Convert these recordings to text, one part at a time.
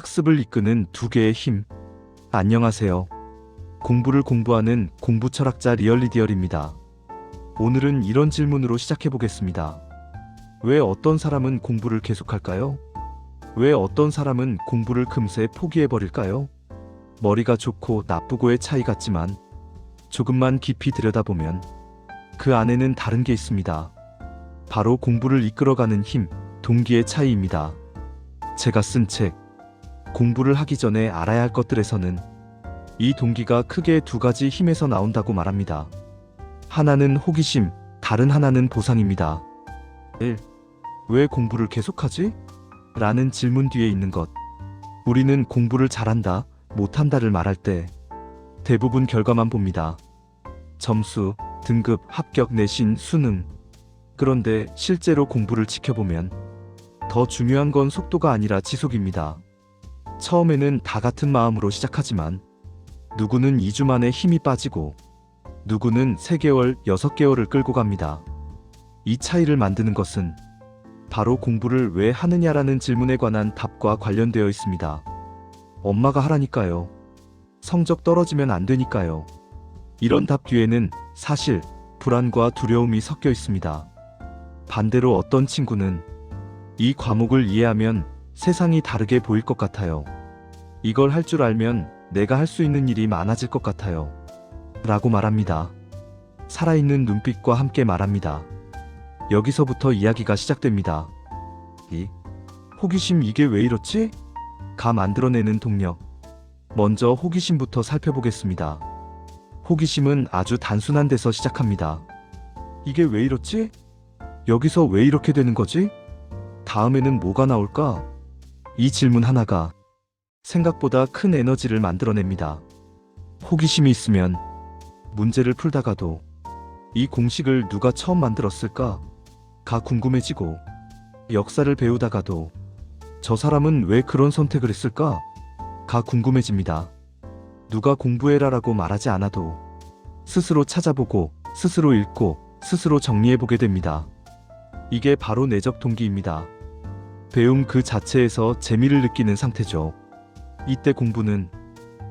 학습을 이끄는 두 개의 힘. 안녕하세요. 공부를 공부하는 공부 철학자 리얼리디얼입니다. 오늘은 이런 질문으로 시작해 보겠습니다. 왜 어떤 사람은 공부를 계속할까요? 왜 어떤 사람은 공부를 금세 포기해 버릴까요? 머리가 좋고 나쁘고의 차이 같지만 조금만 깊이 들여다보면 그 안에는 다른 게 있습니다. 바로 공부를 이끌어가는 힘, 동기의 차이입니다. 제가 쓴 책, 공부를 하기 전에 알아야 할 것들에서는 이 동기가 크게 두 가지 힘에서 나온다고 말합니다. 하나는 호기심, 다른 하나는 보상입니다. 1. 왜 공부를 계속하지? 라는 질문 뒤에 있는 것. 우리는 공부를 잘한다, 못한다를 말할 때 대부분 결과만 봅니다. 점수, 등급, 합격, 내신, 수능. 그런데 실제로 공부를 지켜보면 더 중요한 건 속도가 아니라 지속입니다. 처음에는 다 같은 마음으로 시작하지만 누구는 2주 만에 힘이 빠지고 누구는 3개월, 6개월을 끌고 갑니다. 이 차이를 만드는 것은 바로 공부를 왜 하느냐라는 질문에 관한 답과 관련되어 있습니다. 엄마가 하라니까요. 성적 떨어지면 안 되니까요. 이런 답 뒤에는 사실 불안과 두려움이 섞여 있습니다. 반대로 어떤 친구는 이 과목을 이해하면 세상이 다르게 보일 것 같아요. 이걸 할 줄 알면 내가 할 수 있는 일이 많아질 것 같아요. 라고 말합니다. 살아있는 눈빛과 함께 말합니다. 여기서부터 이야기가 시작됩니다. 이 호기심 이게 왜 이렇지? 가 만들어내는 동력. 먼저 호기심부터 살펴보겠습니다. 호기심은 아주 단순한 데서 시작합니다. 이게 왜 이렇지? 여기서 왜 이렇게 되는 거지? 다음에는 뭐가 나올까? 이 질문 하나가 생각보다 큰 에너지를 만들어냅니다. 호기심이 있으면 문제를 풀다가도 이 공식을 누가 처음 만들었을까? 가 궁금해지고, 역사를 배우다가도 저 사람은 왜 그런 선택을 했을까? 가 궁금해집니다. 누가 공부해라라고 말하지 않아도 스스로 찾아보고, 스스로 읽고, 스스로 정리해보게 됩니다. 이게 바로 내적 동기입니다. 배움 그 자체에서 재미를 느끼는 상태죠. 이때 공부는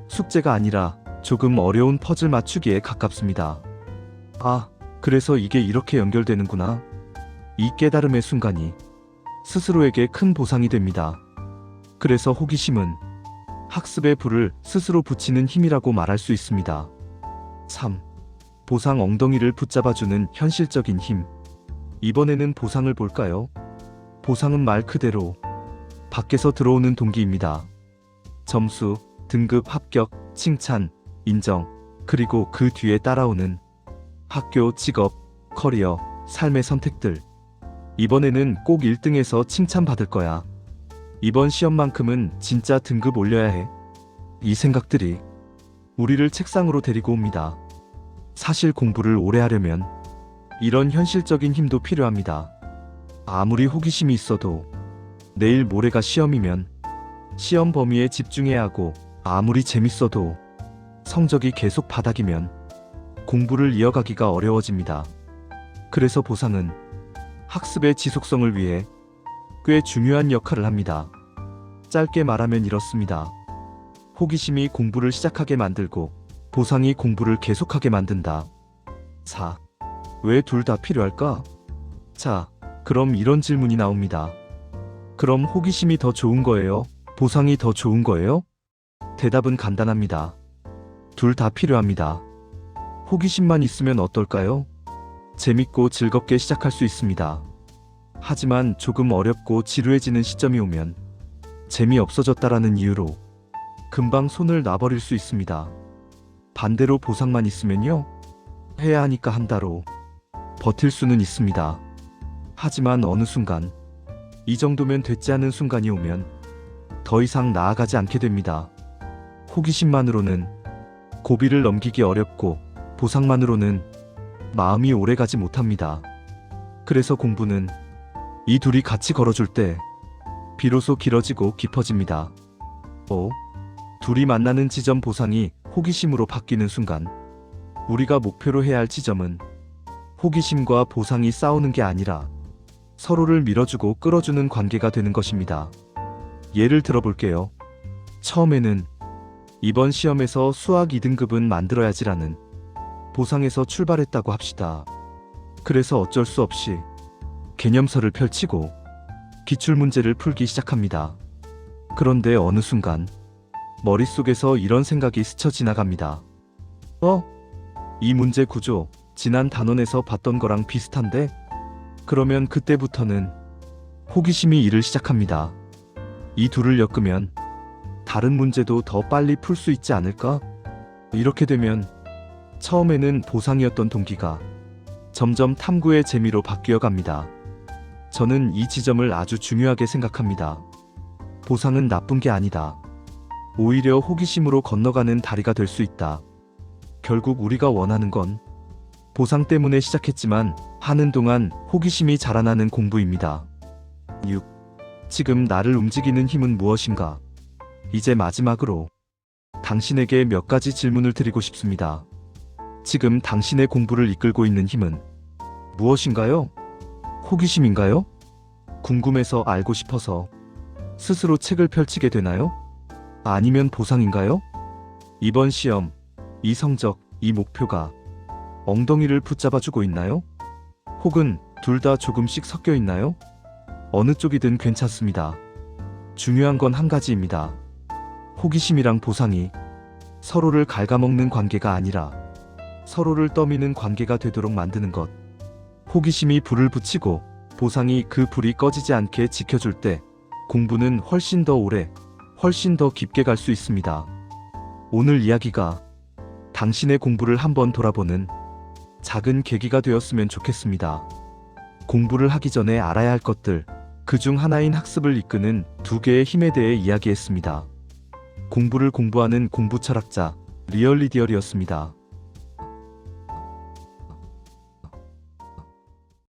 숙제가 아니라 조금 어려운 퍼즐 맞추기에 가깝습니다. 아, 그래서 이게 이렇게 연결되는구나. 이 깨달음의 순간이 스스로에게 큰 보상이 됩니다. 그래서 호기심은 학습의 불을 스스로 붙이는 힘이라고 말할 수 있습니다. 3. 보상 엉덩이를 붙잡아주는 현실적인 힘. 이번에는 보상을 볼까요? 보상은 말 그대로 밖에서 들어오는 동기입니다. 점수, 등급, 합격, 칭찬, 인정, 그리고 그 뒤에 따라오는 학교, 직업, 커리어, 삶의 선택들. 이번에는 꼭 1등해서 칭찬받을 거야. 이번 시험만큼은 진짜 등급 올려야 해. 이 생각들이 우리를 책상으로 데리고 옵니다. 사실 공부를 오래 하려면 이런 현실적인 힘도 필요합니다. 아무리 호기심이 있어도 내일 모레가 시험이면 시험 범위에 집중해야 하고, 아무리 재밌어도 성적이 계속 바닥이면 공부를 이어가기가 어려워집니다. 그래서 보상은 학습의 지속성을 위해 꽤 중요한 역할을 합니다. 짧게 말하면 이렇습니다. 호기심이 공부를 시작하게 만들고 보상이 공부를 계속하게 만든다. 4. 왜 둘 다 필요할까? 자, 그럼 이런 질문이 나옵니다. 그럼 호기심이 더 좋은 거예요? 보상이 더 좋은 거예요? 대답은 간단합니다. 둘 다 필요합니다. 호기심만 있으면 어떨까요? 재밌고 즐겁게 시작할 수 있습니다. 하지만 조금 어렵고 지루해지는 시점이 오면 재미없어졌다라는 이유로 금방 손을 놔버릴 수 있습니다. 반대로 보상만 있으면요, 해야 하니까 한다로 버틸 수는 있습니다. 하지만 어느 순간 이 정도면 됐지 않은 순간이 오면 더 이상 나아가지 않게 됩니다. 호기심만으로는 고비를 넘기기 어렵고 보상만으로는 마음이 오래가지 못합니다. 그래서 공부는 이 둘이 같이 걸어줄 때 비로소 길어지고 깊어집니다. 5. 둘이 만나는 지점. 보상이 호기심으로 바뀌는 순간 우리가 목표로 해야 할 지점은 호기심과 보상이 싸우는 게 아니라 서로를 밀어주고 끌어주는 관계가 되는 것입니다. 예를 들어볼게요. 처음에는 이번 시험에서 수학 2등급은 만들어야지라는 보상에서 출발했다고 합시다. 그래서 어쩔 수 없이 개념서를 펼치고 기출문제를 풀기 시작합니다. 그런데 어느 순간 머릿속에서 이런 생각이 스쳐 지나갑니다. 이 문제 구조 지난 단원에서 봤던 거랑 비슷한데? 그러면 그때부터는 호기심이 일을 시작합니다. 이 둘을 엮으면 다른 문제도 더 빨리 풀 수 있지 않을까? 이렇게 되면 처음에는 보상이었던 동기가 점점 탐구의 재미로 바뀌어 갑니다. 저는 이 지점을 아주 중요하게 생각합니다. 보상은 나쁜 게 아니다. 오히려 호기심으로 건너가는 다리가 될 수 있다. 결국 우리가 원하는 건 보상 때문에 시작했지만 하는 동안 호기심이 자라나는 공부입니다. 6. 지금 나를 움직이는 힘은 무엇인가? 이제 마지막으로 당신에게 몇 가지 질문을 드리고 싶습니다. 지금 당신의 공부를 이끌고 있는 힘은 무엇인가요? 호기심인가요? 궁금해서 알고 싶어서 스스로 책을 펼치게 되나요? 아니면 보상인가요? 이번 시험, 이 성적, 이 목표가 엉덩이를 붙잡아주고 있나요? 혹은 둘 다 조금씩 섞여 있나요? 어느 쪽이든 괜찮습니다. 중요한 건 한 가지입니다. 호기심이랑 보상이 서로를 갉아먹는 관계가 아니라 서로를 떠미는 관계가 되도록 만드는 것. 호기심이 불을 붙이고 보상이 그 불이 꺼지지 않게 지켜줄 때 공부는 훨씬 더 오래, 훨씬 더 깊게 갈 수 있습니다. 오늘 이야기가 당신의 공부를 한번 돌아보는 작은 계기가 되었으면 좋겠습니다. 공부를 하기 전에 알아야 할 것들, 그중 하나인 학습을 이끄는 두 개의 힘에 대해 이야기했습니다. 공부를 공부하는 공부 철학자 리얼리디얼이었습니다.